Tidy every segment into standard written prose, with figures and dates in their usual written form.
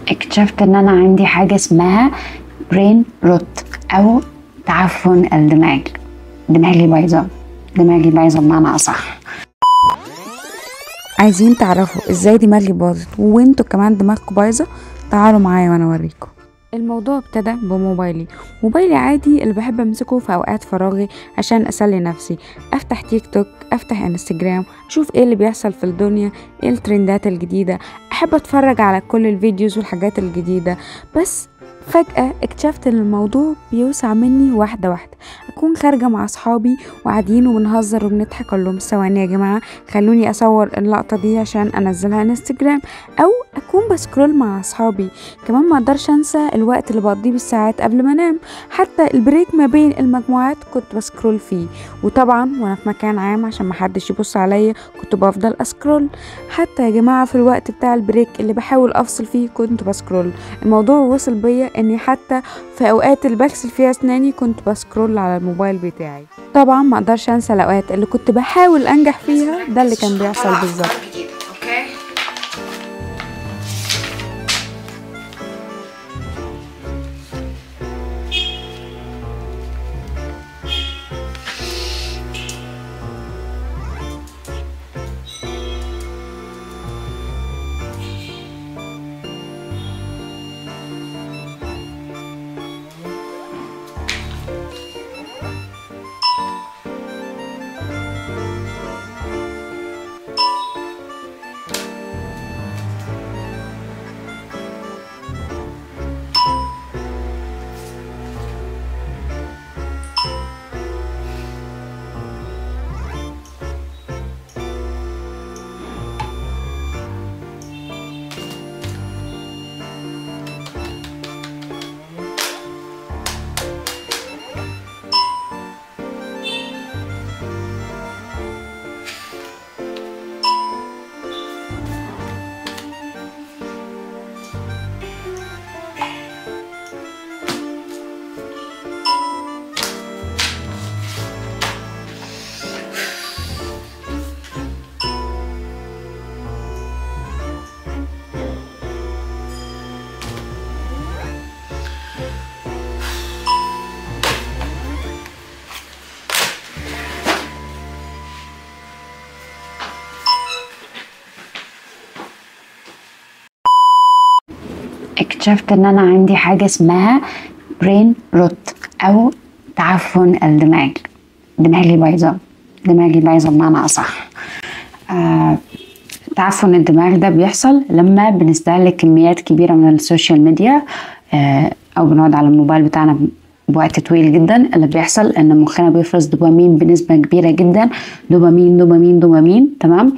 اكتشفت ان انا عندي حاجة اسمها برين روت او تعفن الدماغ. دماغي بايظة بمعنى اصح. عايزين تعرفوا ازاي دماغي باظت وانتوا كمان دماغكم بايظه؟ تعالوا معايا وانا اوريكم. الموضوع ابتدى موبايلي عادي اللي بحب امسكه في اوقات فراغي عشان اسلي نفسي، افتح تيك توك، افتح انستجرام، اشوف ايه اللي بيحصل في الدنيا، ايه الترندات الجديده، احب اتفرج على كل الفيديوز والحاجات الجديده. بس فجأة اكتشفت ان الموضوع بيوسع مني واحدة واحدة. اكون خارجة مع اصحابي وقاعدين وبنهزر وبنضحك، اقول لهم ثواني يا جماعة خلوني اصور اللقطة دي عشان انزلها انستجرام، او اكون بسكرول مع اصحابي. كمان ما اقدرش انسى الوقت اللي بقضيه بالساعات قبل ما انام، حتى البريك ما بين المجموعات كنت بسكرول فيه، وطبعا وانا في مكان عام عشان محدش يبص عليا كنت بفضل اسكرول. حتى يا جماعة في الوقت بتاع البريك اللي بحاول افصل فيه كنت بسكرول. الموضوع وصل بيا اني حتى في اوقات اللي بغسل فيها اسناني كنت بسكرول على الموبايل بتاعي. طبعا ما اقدرش انسى الاوقات اللي كنت بحاول انجح فيها، ده اللي كان بيحصل بالظبط. اكتشفت ان انا عندي حاجة اسمها برين روت او تعفن الدماغ. دماغي بايظة بمعنى اصح. تعفن الدماغ ده بيحصل لما بنستهلك كميات كبيرة من السوشيال ميديا، او بنقعد على الموبايل بتاعنا بوقت طويل جدا. اللي بيحصل ان مخنا بيفرز دوبامين بنسبة كبيرة جدا، دوبامين. تمام.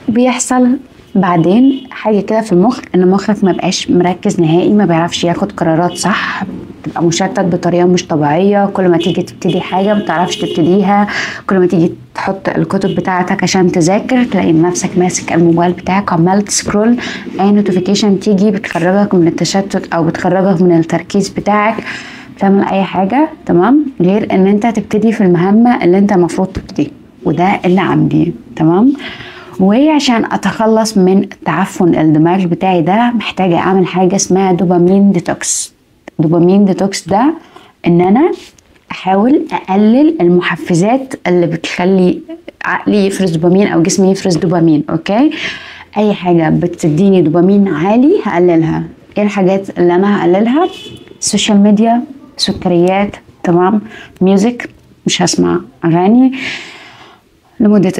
فبيحصل بعدين حاجة كده في المخ، ان مخك ما بقاش مركز نهائي، ما بيعرفش ياخد قرارات صح، تبقى مشتت بطريقة مش طبيعية. كل ما تيجي تبتدي حاجة ما بتعرفش تبتديها، كل ما تيجي تحط الكتب بتاعتك عشان تذاكر تلاقي نفسك ماسك الموبايل بتاعك عمال تسكرول. اي نوتيفيكيشن تيجي بتخرجك من التشتت او بتخرجك من التركيز بتاعك، تعمل اي حاجة تمام غير ان انت تبتدي في المهمة اللي انت المفروض تبتدي. وده اللي عندي. تمام. وعشان اتخلص من تعفن الدماغ بتاعي ده محتاجة اعمل حاجة اسمها دوبامين ديتوكس. دوبامين ديتوكس ده ان انا احاول اقلل المحفزات اللي بتخلي عقلي يفرز دوبامين او جسمي يفرز دوبامين. اوكي، اي حاجة بتديني دوبامين عالي هقللها. ايه الحاجات اللي انا هقللها؟ السوشيال ميديا، سكريات، تمام، ميوزك، مش هسمع اغاني لمدة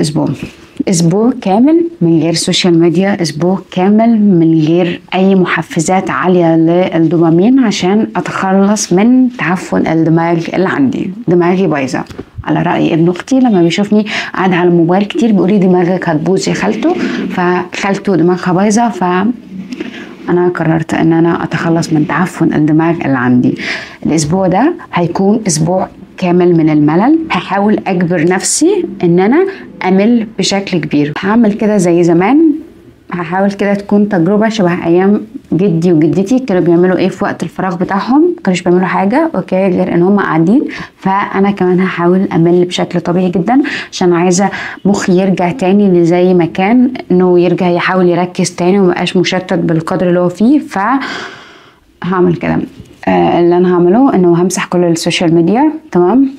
اسبوع كامل من غير سوشيال ميديا، اسبوع كامل من غير اي محفزات عالية للدوبامين عشان اتخلص من تعفن الدماغ اللي عندي. دماغي بايظة على رأي ابن اختي، لما بيشوفني قاعدة على الموبايل كتير بيقولي دماغك هتبوظ يا خالته. فخالته دماغها بايظة، انا قررت ان انا اتخلص من تعفن الدماغ اللي عندي. الاسبوع ده هيكون اسبوع كامل من الملل. هحاول اجبر نفسي ان انا امل بشكل كبير. هعمل كده زي زمان، هحاول كده تكون تجربة شبه ايام جدي وجدتي كانوا بيعملوا ايه في وقت الفراغ بتاعهم، كانوش بيعملوا حاجه اوكي غير ان هم قاعدين. فانا كمان هحاول امل بشكل طبيعي جدا عشان عايزه مخي يرجع تاني لزي ما كان، انه يرجع يحاول يركز تاني ومبقاش مشتت بالقدر اللي هو فيه. ف هعمل كده. اللي انا هعمله انه همسح كل السوشيال ميديا، تمام.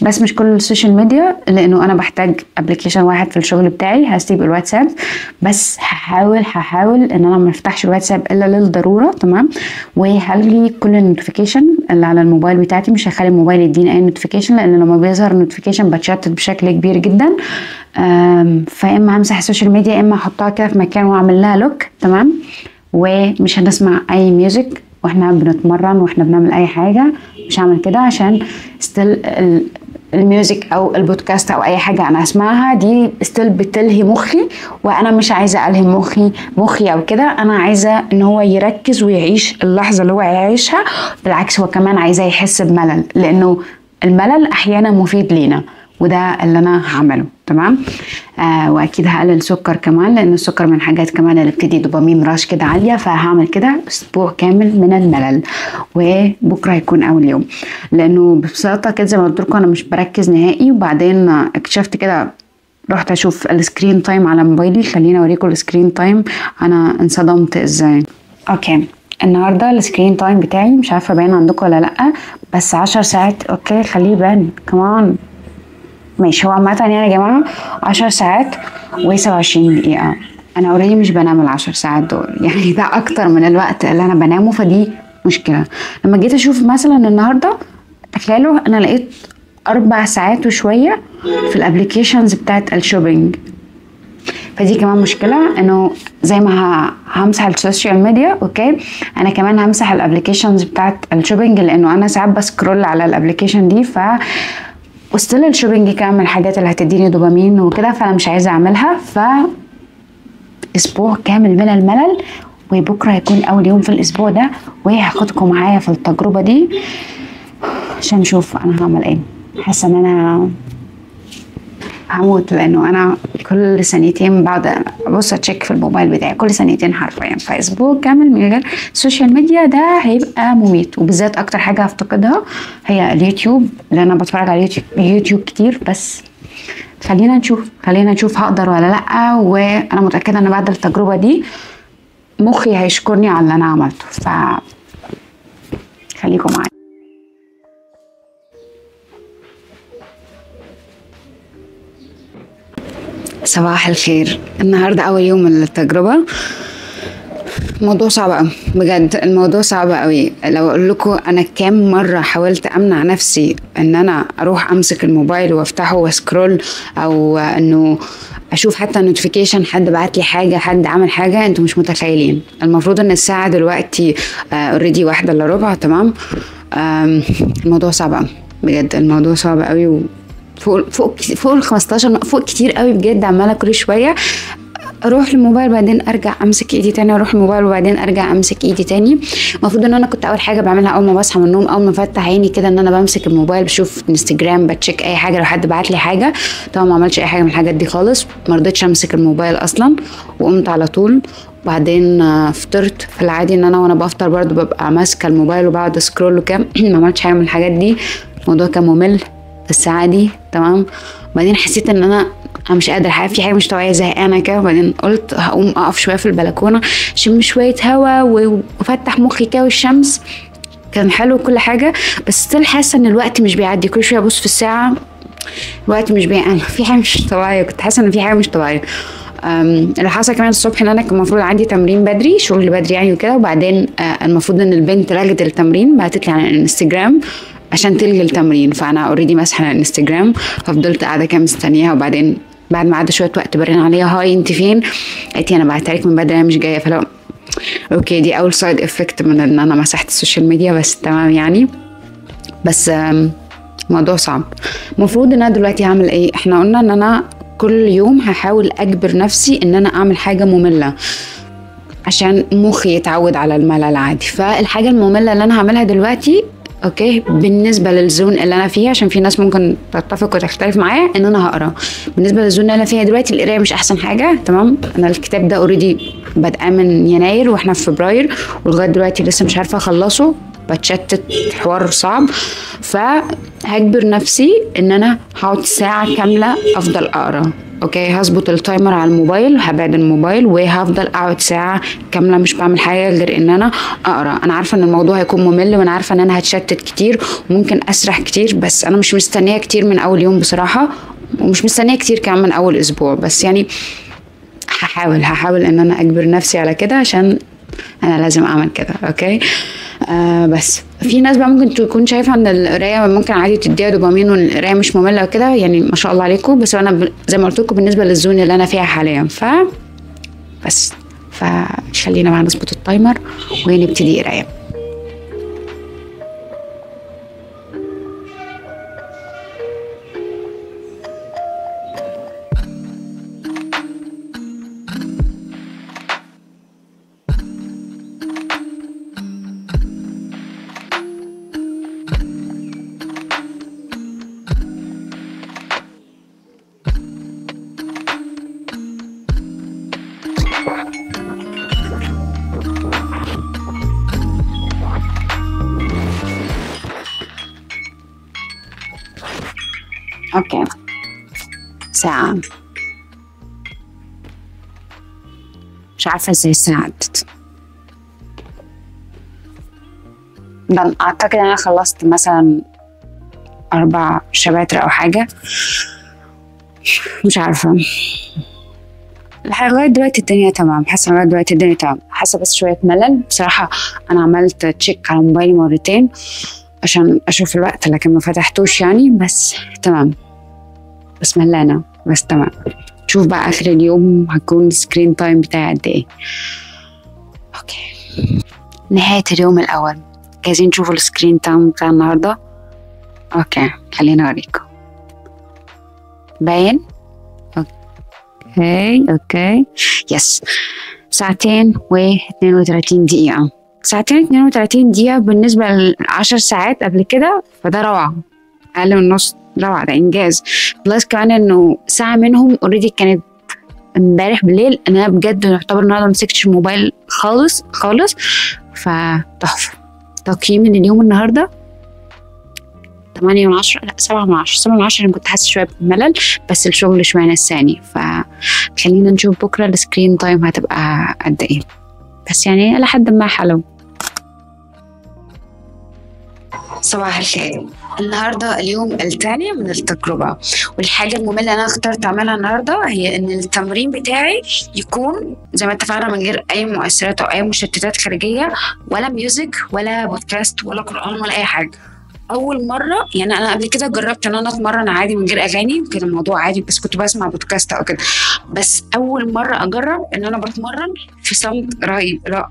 بس مش كل السوشيال ميديا، لانه انا بحتاج ابلكيشن واحد في الشغل بتاعي، هسيب الواتساب. بس هحاول ان انا ما افتحش الواتساب الا للضروره، تمام. وهلغي كل النوتيفيكيشن اللي على الموبايل بتاعتي، مش هخلي الموبايل يديني اي نوتيفيكيشن، لان لما بيظهر نوتيفيكيشن بتشتت بشكل كبير جدا. فاما همسح السوشيال ميديا، اما احطها كده في مكان واعمل لها لوك، تمام. ومش هنسمع اي ميوزك واحنا بنتمرن واحنا بنعمل اي حاجه، مش هعمل كده عشان ستيل الميوزك او البودكاست او اي حاجه انا اسمعها دي ستيل بتلهي مخي، وانا مش عايزه الهي مخي او كده. انا عايزه ان هو يركز ويعيش اللحظه اللي هو يعيشها. بالعكس هو كمان عايزه يحس بملل، لانه الملل احيانا مفيد لينا، وده اللي انا هعمله، تمام. واكيد هقلل سكر كمان، لان السكر من حاجات كمان اللي بتدي دوبامين راش كده عاليه. فهعمل كده اسبوع كامل من الملل، وبكره هيكون اول يوم. لانه ببساطه كده زي ما قلت لكم انا مش بركز نهائي. وبعدين اكتشفت كده، رحت اشوف السكرين تايم على موبايلي. خليني اوريكم السكرين تايم انا انصدمت ازاي. اوكي، النهارده السكرين تايم بتاعي مش عارفه باين عندكم ولا لا، بس 10 ساعات. اوكي خليه يبان كمان، ماشي. هو عامة يعني يا جماعة 10 ساعات و27 دقيقة. أنا اوريدي مش بنام ال10 ساعات دول، يعني ده أكتر من الوقت اللي أنا بنامه، فدي مشكلة. لما جيت أشوف مثلا النهاردة، تخيلوا أنا لقيت 4 ساعات وشوية في الابليكيشنز بتاعت الشوبينج. فدي كمان مشكلة، انه زي ما همسح السوشيال ميديا اوكي، انا كمان همسح الابليكيشنز بتاعت الشوبينج، لانه انا ساعات بسكرول على الابليكيشن دي. وستيل الشوبينج كان من الحاجات اللي هتديني دوبامين وكده، فانا مش عايزه اعملها. اسبوع كامل من الملل، وبكره هيكون اول يوم في الاسبوع ده، وهاخدكم معايا في التجربه دي عشان نشوف انا هعمل ايه. حاسه ان انا هموت، لانه انا كل ثانيتين بعد ابص اتشيك في الموبايل بتاعي، كل ثانيتين حرفيا. فاسبوع كامل من غير السوشيال ميديا ده هيبقى مميت. وبالذات اكتر حاجه هفتقدها هي اليوتيوب، لان انا بتفرج على يوتيوب كتير. بس خلينا نشوف هقدر ولا لا. وانا متاكده ان بعد التجربه دي مخي هيشكرني على اللي انا عملته. خليكم معايا. صباح الخير. النهارده اول يوم من التجربه. موضوع صعب قوي بجد، الموضوع صعب قوي. لو اقول لكم انا كام مره حاولت امنع نفسي ان انا اروح امسك الموبايل وافتحه واسكرول، او انه اشوف حتى نوتيفيكيشن حد بعت لي حاجه، حد عمل حاجه. انتوا مش متخيلين. المفروض ان الساعه دلوقتي اوريدي 1:45، تمام. الموضوع صعب قوي بجد، الموضوع صعب قوي. فوق ال 15، فوق كتير قوي بجد. عماله كل شويه اروح الموبايل بعدين ارجع امسك ايدي تاني، اروح الموبايل وبعدين ارجع امسك ايدي تاني. المفروض ان انا كنت اول حاجه بعملها اول ما بصحى من النوم، اول ما افتح عيني كده، ان انا بمسك الموبايل بشوف انستجرام، بتشيك اي حاجه لو حد بعت لي حاجه. طبعا ما عملتش اي حاجه من الحاجات دي خالص، ما رضيتش امسك الموبايل اصلا وقمت على طول. وبعدين فطرت. في العادي ان انا وانا بفطر برضو ببقى ماسكه الموبايل وبقعد اسكرول وكام. ما عملتش حاجه من الحاجات دي. الموضوع كان ممل بس عادي، تمام. وبعدين حسيت ان انا مش قادره، في حاجه مش طبيعيه، زهقانه كده. وبعدين قلت هقوم اقف شويه في البلكونه، شم شويه هوا وافتح مخي كده، والشمس كان حلو كل حاجه. بس ستيل حاسه ان الوقت مش بيعدي. كل شويه ابص في الساعه، الوقت مش بيعدي. في حاجه مش طبيعيه، كنت حاسه ان في حاجه مش طبيعيه. اللي حصل كمان الصبح ان انا كان المفروض عندي تمرين بدري، شغل بدري يعني وكده. وبعدين المفروض ان البنت لغت التمرين، بعتت لي على الانستجرام عشان تلغي التمرين. فانا اوريدي ماسحه الانستجرام، ففضلت قاعده كده مستنياها. وبعدين بعد ما عدى شويه وقت برن عليها، هاي انت فين؟ قالت لي انا بعتلك من بدري، انا مش جايه. فلو اوكي، دي اول سايد افكت من ان انا مسحت السوشيال ميديا، بس تمام يعني. بس موضوع صعب. المفروض ان انا دلوقتي هعمل ايه؟ احنا قلنا ان انا كل يوم هحاول اجبر نفسي ان انا اعمل حاجه ممله عشان مخي يتعود على الملل عادي. فالحاجه الممله اللي انا هعملها دلوقتي اوكي بالنسبه للزون اللي انا فيها، عشان في ناس ممكن تتفق وتختلف معايا ان انا هقرا. بالنسبه للزون اللي انا فيها دلوقتي القرايه مش احسن حاجه، تمام. انا الكتاب ده اوريدي بادئه من يناير واحنا في فبراير، ولغايه دلوقتي لسه مش عارفه اخلصه، بتشتت، حوار صعب. فهجبر نفسي ان انا هقعد ساعه كامله افضل اقرا. اوكي هظبط التايمر على الموبايل، هبعد الموبايل وهفضل اقعد ساعه كامله مش بعمل حاجه غير ان انا اقرا. انا عارفه ان الموضوع هيكون ممل، وانا عارفه ان انا هتشتت كتير وممكن اسرح كتير، بس انا مش مستنيه كتير من اول يوم بصراحه، ومش مستنيه كتير كمان من اول اسبوع، بس يعني هحاول ان انا اجبر نفسي على كده عشان انا لازم اعمل كده. اوكي بس في ناس بقى ممكن تكون شايفه ان القرايه ممكن عادي تديها دوبامين وان القرايه مش ممله وكده، يعني ما شاء الله عليكم. بس انا زي ما قلت لكم بالنسبه للزون اللي انا فيها حاليا بس خلينا بقى نظبط التايمر ونبتدي قرايه. اوكي ساعة، مش عارفة ازاي الساعة عدت. ده اعتقد انا خلصت مثلا 4 شباتر او حاجة، مش عارفة. لغاية دلوقتي الدنيا تمام، حاسة لغاية دلوقتي الدنيا تمام، حاسة بس شوية ملل بصراحة. انا عملت تشيك على موبايلي مرتين عشان اشوف الوقت لكن ما فتحتوش يعني، بس تمام، بس ملانة بس تمام. شوف بقى اخر اليوم هكون السكرين تايم بتاعي قد ايه. اوكي نهاية اليوم الاول، جاهزين نشوفوا السكرين تايم بتاع النهاردة؟ اوكي خلينا اوريكم. باين؟ اوكي يس، 2:32 2:32 بالنسبة ل10 ساعات قبل كده، فده روعة، اقل من نص روعة، ده انجاز. بلس كمان انه ساعة منهم اوريدي كانت امبارح بالليل. انا بجد يعتبر النهارده مسكتش الموبايل خالص، فتحفة. تقييمي لليوم النهارده 8/10، لا 7/10. 7/10 كنت حاسة شوية بملل، بس الشغل شوية نساني. فخلينا نشوف بكرة السكرين تايم هتبقى قد ايه، بس يعني لحد ما حلو. صباح الخير. النهارده اليوم الثاني من التجربة، والحاجة المملة اللي أنا اخترت أعملها النهارده هي إن التمرين بتاعي يكون زي ما اتفقنا من غير أي مؤثرات أو أي مشتتات خارجية، ولا ميوزك ولا بودكاست ولا قرآن ولا أي حاجة. أول مرة يعني أنا قبل كده جربت إن أنا أتمرن عادي من غير أغاني، كان الموضوع عادي، بس كنت بسمع بودكاست أو كده. بس أول مرة أجرب إن أنا بتمرن في صمت رهيب. لا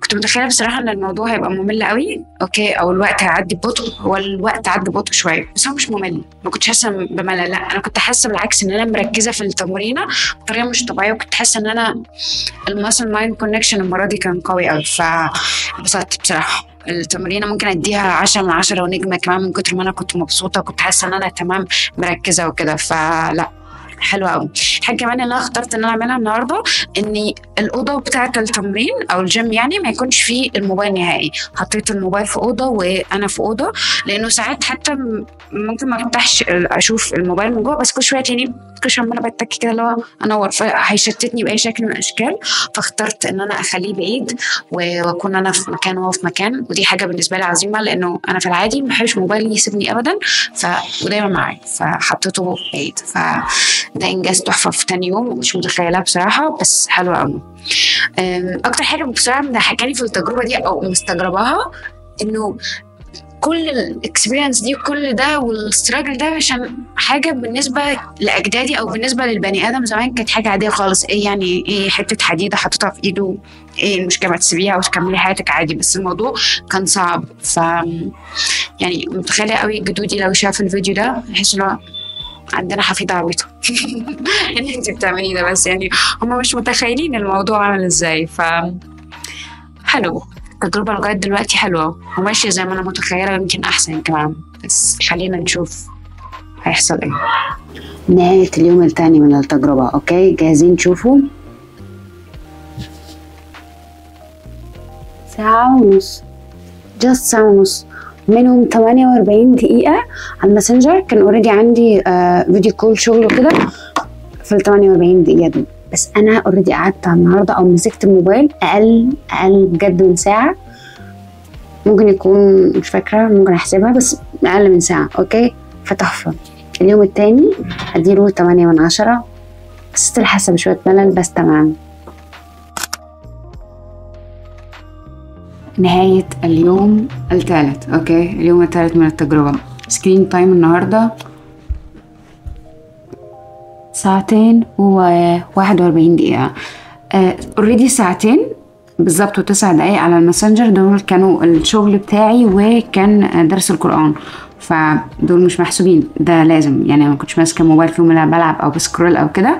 كنت متخيله بصراحه ان الموضوع هيبقى ممل قوي، اوكي، او الوقت هيعدي ببطء. هو الوقت عدى ببطء شويه، بس هو مش ممل، ما كنتش حاسه بملل، لا انا كنت حاسه بالعكس ان انا مركزه في التمرينه بطريقه مش طبيعيه، وكنت حاسه ان انا الماسل مايند كونكشن المره دي كان قوي قوي. فبسطت بصراحه. التمرينه ممكن اديها 10/10 ونجمه كمان من كتر ما انا كنت مبسوطه، وكنت حاسه ان انا تمام مركزه وكده، فلا حلوة قوي. حاجة كمان اللي انا اخترت ان انا اعملها النهارده اني الاوضه بتاعه التمرين او الجيم يعني ما يكونش فيه الموبايل نهائي. حطيت الموبايل في اوضه وانا في اوضه، لانه ساعات حتى ممكن ما افتحش اشوف الموبايل من جوه، بس كل شويه تاني كل شويه عماله بتك كده اللي هو انور، هيشتتني باي شكل من الاشكال. فاخترت ان انا اخليه بعيد واكون انا في مكان وهو في مكان، ودي حاجه بالنسبه لي عظيمه، لانه انا في العادي ما بحبش موبايلي يسيبني ابدا، ودايما معايا، فحطيته بعيد. ده انجاز تحفه في تاني يوم، مش متخيلها بصراحه، بس حلوه قوي. اكتر حاجه بصراحه مضحكاني في التجربه دي او مستغرباها انه كل الاكسبيرينس دي وكل ده والستراجل ده عشان حاجه بالنسبه لاجدادي او بالنسبه للبني ادم زمان كانت حاجه عاديه خالص. ايه يعني ايه حته حديده حطيتها في ايده، ايه المشكله ما تسيبيها وتكملي حياتك عادي، بس الموضوع كان صعب. يعني متخيله قوي جدودي لو شاف الفيديو ده يحس انه عندنا حفيدة عبيطة اللي انت بتعمليه ده، بس يعني هم مش متخيلين الموضوع عامل ازاي. حلو التجربة لغاية دلوقتي حلوة وماشية زي ما أنا متخيلة، يمكن أحسن كمان، بس خلينا نشوف هيحصل إيه. نهاية اليوم الثاني من التجربة. أوكي، جاهزين تشوفوا؟ ساعة ونص، جاست ساعة ونص، منهم 48 دقيقة على الماسنجر. كان اوريدي عندي فيديو كول شغل وكده في ال 48 دقيقة دول، بس أنا اوريدي قعدت النهاردة أو مسكت الموبايل أقل بجد من ساعة. ممكن يكون مش فاكرة، ممكن أحسبها، بس أقل من ساعة. أوكي، فتحفة. اليوم التاني هديله 8 من 10، بس ستيل حاسة بشوية ملل، بس تمام. نهاية اليوم الثالث. اوكي، اليوم الثالث من التجربة. سكرين تايم النهاردة 2 و41 دقيقة. اوريدي ساعتين بالظبط و9 دقايق على الماسنجر، دول كانوا الشغل بتاعي وكان درس القرآن، فدول مش محسوبين، ده لازم يعني ما كنتش ماسكة الموبايل فيهم الا بلعب او بسكرول او كده.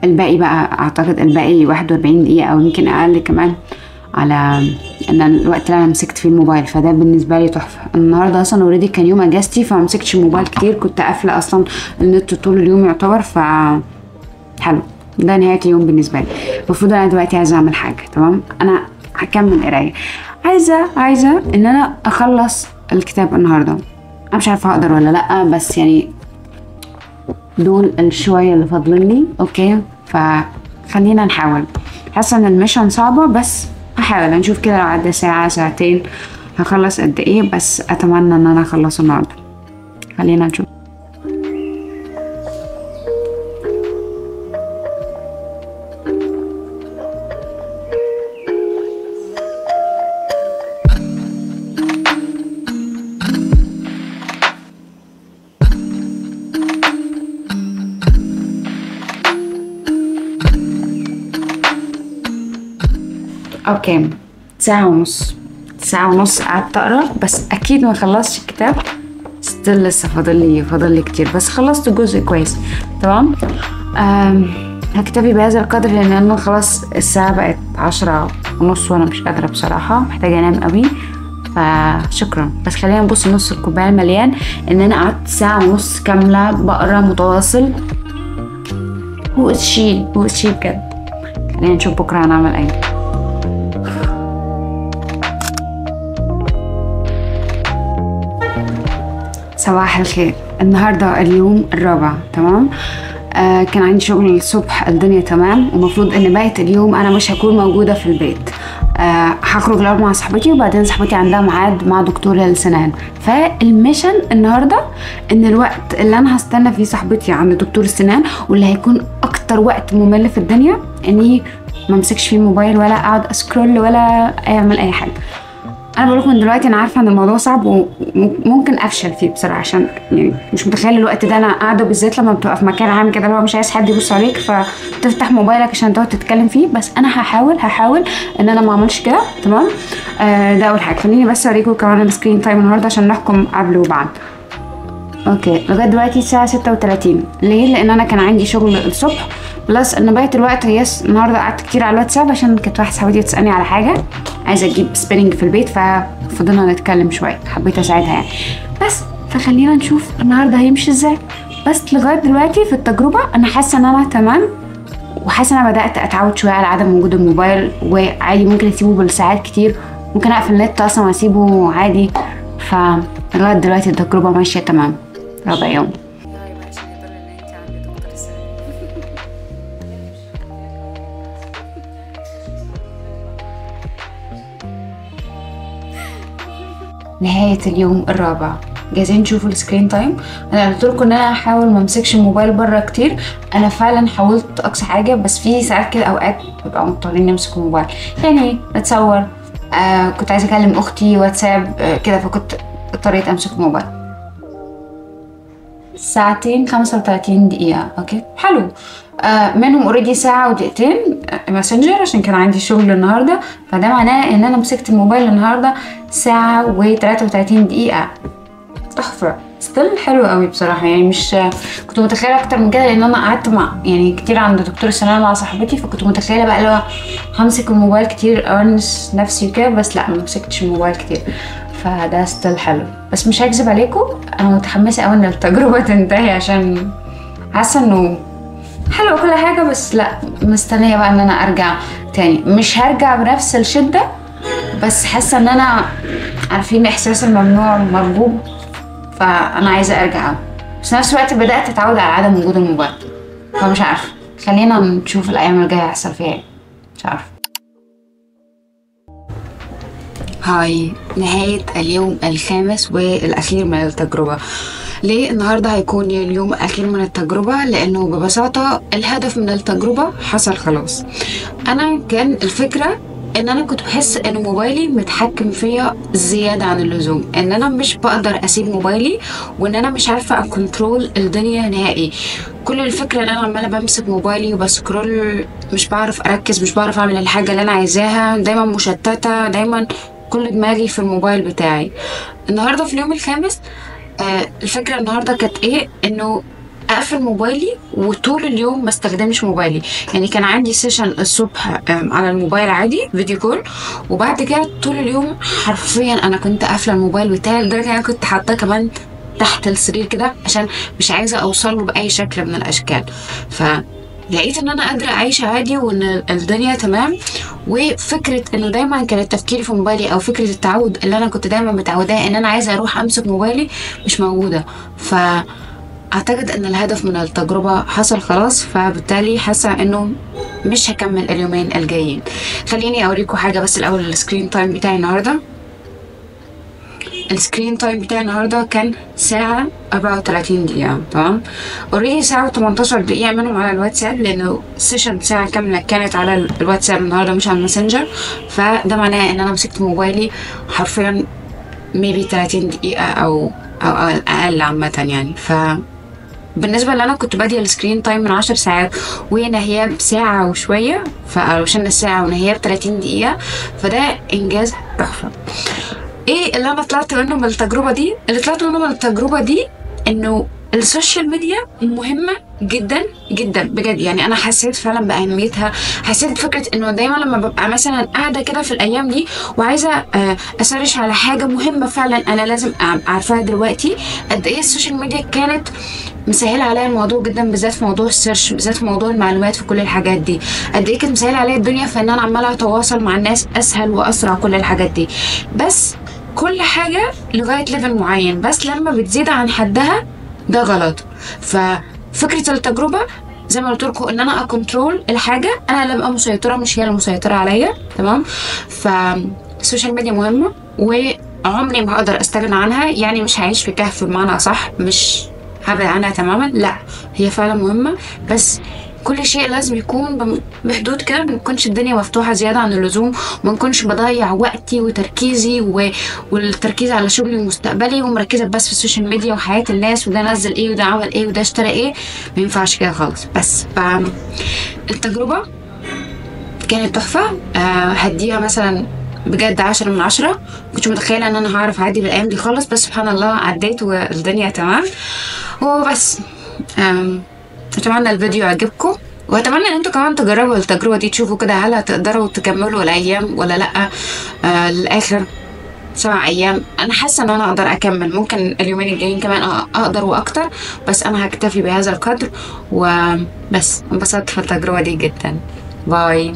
الباقي بقى اعتقد الباقي 41 دقيقة او يمكن اقل كمان، على ان الوقت اللي انا مسكت فيه الموبايل، فده بالنسبه لي تحفه. النهارده اصلا اوريدي كان يوم اجازتي، فما مسكتش الموبايل كتير، كنت قافله اصلا النت طول اليوم يعتبر، ف حلو. ده نهايه اليوم بالنسبه لي. المفروض انا دلوقتي عايزه اعمل حاجه، تمام؟ انا هكمل قرايه، عايزه ان انا اخلص الكتاب النهارده. انا مش عارفه هقدر ولا لا، بس يعني دول الشويه اللي فاضلين لي. اوكي، فخلينا نحاول. حاسه ان الميشن صعبه، بس هحاول. نشوف كده لو عدى ساعة ساعتين هخلص قد ايه، بس اتمنى ان انا اخلصه النهارده. خلينا نشوف. اوكي، ساعة ونص قعدت اقرا، بس اكيد ما خلصتش الكتاب، ستيل لسه فاضل لي كتير، بس خلصت جزء كويس. تمام. هكتفي بهذا القدر، لان انا خلاص الساعة بقت 10:30 وانا مش قادرة بصراحة، محتاجة انام قوي، فشكرا. بس خلينا نبص نص الكوباية المليان، ان انا قعدت ساعة ونص كاملة بقرا متواصل. هو شي بجد. خلينا نشوف بكرة هنعمل ايه. صباح الخير. النهاردة اليوم الرابع، تمام؟ كان عندي شغل الصبح، الدنيا تمام، ومفروض ان بقية اليوم انا مش هكون موجودة في البيت. هخرج الأول مع صاحبتي، وبعدين صاحبتي عندها ميعاد مع دكتور السنان. فالميشن النهاردة ان الوقت اللي انا هستنى فيه صاحبتي عند دكتور السنان، واللي هيكون اكتر وقت ممل في الدنيا، اني ما امسكش فيه الموبايل ولا اقعد اسكرول ولا اعمل اي حاجة. انا بقولكم من دلوقتي، انا عارفه ان الموضوع صعب وممكن افشل فيه بصراحه، عشان يعني مش متخيله الوقت ده انا قاعده، بالذات لما بتبقى في مكان عام كده اللي هو مش عايز حد يبص عليك، فتفتح موبايلك عشان تقعد تتكلم فيه. بس انا هحاول ان انا ما اعملش كده، تمام؟ ده اول حاجه. خليني بس اوريكم كمان السكرين تايم النهارده عشان نحكم قبل وبعد. اوكي، لغايه دلوقتي الساعه 36. ليه؟ لان انا كان عندي شغل الصبح، بلس ان بقية الوقت النهارده قعدت كتير على الواتساب، عشان كانت واحده صاحبتي بتسالني على حاجه، عايزه اجيب سبيننج في البيت، ففضلنا نتكلم شويه، حبيت اساعدها يعني. بس فخلينا نشوف النهارده هيمشي ازاي. بس لغايه دلوقتي في التجربه انا حاسه ان انا تمام، وحاسه ان انا بدات اتعود شويه على عدم وجود الموبايل، وعادي ممكن اسيبه بالساعات كتير، ممكن اقفل النت اصلا واسيبه عادي. فلغايه دلوقتي التجربه ماشيه تمام. رابع يوم. نهاية اليوم الرابع. جاهزين نشوفوا السكرين تايم؟ انا قلت لكم ان انا هحاول ما امسكش الموبايل بره كتير. انا فعلا حاولت اقصى حاجه، بس في ساعات كده اوقات ببقى مضطرين نمسك الموبايل، يعني اتصور، كنت عايزه اكلم اختي واتساب، كده، فكنت اضطريت امسك الموبايل. 2:35 دقيقة. اوكي، حلو. منهم اوريدي ساعة ودقيقتين ماسنجر عشان كان عندي شغل النهاردة، فده معناه ان انا مسكت الموبايل النهاردة 1:33 دقيقة. تحفة. ستيل حلو قوي بصراحه، يعني مش كنت متخيله اكتر من كده، لان انا قعدت مع يعني كتير عند دكتور السنان مع صاحبتي، فكنت متخيله بقى اللي هو همسك الموبايل كتير اونس نفسي وكده، بس لا ما مسكتش الموبايل كتير، فده ستيل حلو. بس مش هكذب عليكم، انا متحمسه قوي ان التجربه تنتهي، عشان حاسه انه حلو كل حاجه، بس لا مستنيه بقى ان انا ارجع تاني. مش هرجع بنفس الشده، بس حاسه ان انا عارفين احساس الممنوع مرغوب، فانا عايزه ارجع. بس نفس الوقت بدات اتعود على عدم وجود الموبايل، فمش عارفه، خلينا نشوف الايام الجايه هيحصل فيها ايه، مش عارفه. هاي نهايه اليوم الخامس والاخير من التجربه. ليه النهارده هيكون اليوم الاخير من التجربه؟ لانه ببساطه الهدف من التجربه حصل خلاص. انا كان الفكره ان انا كنت بحس ان موبايلي متحكم فيا زياده عن اللزوم، ان انا مش بقدر اسيب موبايلي، وان انا مش عارفه اكنترول الدنيا نهائي. كل الفكره ان انا عماله بمسك موبايلي وبسكرول، مش بعرف اركز، مش بعرف اعمل الحاجه اللي انا عايزاها، دايما مشتته، دايما كل دماغي في الموبايل بتاعي. النهارده في اليوم الخامس الفكره النهارده كانت ايه؟ انه اقفل موبايلي وطول اليوم ما استخدمش موبايلي. يعني كان عندي سيشن الصبح على الموبايل عادي فيديو كول، وبعد كده طول اليوم حرفيا انا كنت قافله الموبايل بتاعي، لدرجه انا كنت حاطاه كمان تحت السرير كده عشان مش عايزه اوصله باي شكل من الاشكال. لقيت ان انا قادره اعيش عادي وان الدنيا تمام. وفكره انه دايما كان التفكير في موبايلي، او فكره التعود اللي انا كنت دايما متعوداه ان انا عايزه اروح امسك موبايلي، مش موجوده. اعتقد ان الهدف من التجربة حصل خلاص، فبالتالي حاسة انه مش هكمل اليومين الجايين. خليني اوريكم حاجة بس الاول. السكرين تايم بتاعي النهاردة، السكرين تايم بتاعي النهاردة كان ساعة 34 دقيقة. تمام، اوريدي ساعة و18 دقيقة منهم على الواتساب، لانه سيشن ساعة كاملة كانت على الواتساب النهاردة مش على الماسنجر. فده معناه ان انا مسكت موبايلي حرفيا ميبي 30 دقيقة او اقل عامة يعني. بالنسبة اللي أنا كنت بادية السكرين تايم من 10 ساعات ونهاية بساعة وشوية، فعشان الساعة ونهاية ب30 دقيقة، فده إنجاز تحفة. إيه اللي أنا طلعت منه من التجربة دي؟ اللي طلعت منه من التجربة دي إنه السوشيال ميديا مهمة جدا جدا بجد. يعني أنا حسيت فعلا بأهميتها، حسيت فكرة إنه دايما لما ببقى مثلا قاعدة كده في الأيام دي وعايزة أسرش على حاجة مهمة فعلا أنا لازم أعرفها دلوقتي، قد إيه السوشيال ميديا كانت مسهله عليا الموضوع جدا، بالذات في موضوع السيرش، بالذات في موضوع المعلومات، في كل الحاجات دي. قد ايه كانت مسهله عليا الدنيا في ان انا عماله اتواصل مع الناس اسهل واسرع، كل الحاجات دي. بس كل حاجه لغايه ليفل معين، بس لما بتزيد عن حدها ده غلط. ففكره التجربه زي ما قلت لكم ان انا اكنترول الحاجه، انا اللي ابقى مسيطره مش هي اللي مسيطره عليا. تمام، فالسوشيال ميديا مهمه وعمري ما هقدر استغنى عنها. يعني مش هعيش في كهف بمعنى صح، مش هبعد عنها تماما، لا هي فعلا مهمة، بس كل شيء لازم يكون بحدود كده. ما نكونش الدنيا مفتوحة زيادة عن اللزوم، وما نكونش بضيع وقتي وتركيزي والتركيز على شغلي المستقبلي ومركزة بس في السوشيال ميديا وحياة الناس، وده نزل ايه وده عمل ايه وده اشترى ايه. ما ينفعش كده خالص. بس التجربة كانت تحفة، هديها مثلا بجد 10 من 10. كنتش متخيلة ان انا هعرف اعدي بالايام دي خالص، بس سبحان الله عديت والدنيا تمام. وبس اتمنى الفيديو يعجبكم، واتمنى ان انتوا كمان تجربوا التجربة دي، تشوفوا كده هل هتقدروا تكملوا الايام ولا لا. للاخر 7 ايام انا حاسة ان انا اقدر اكمل، ممكن اليومين الجايين كمان اقدر واكتر، بس انا هكتفي بهذا القدر. وبس انبسطت في التجربة دي جدا. باي.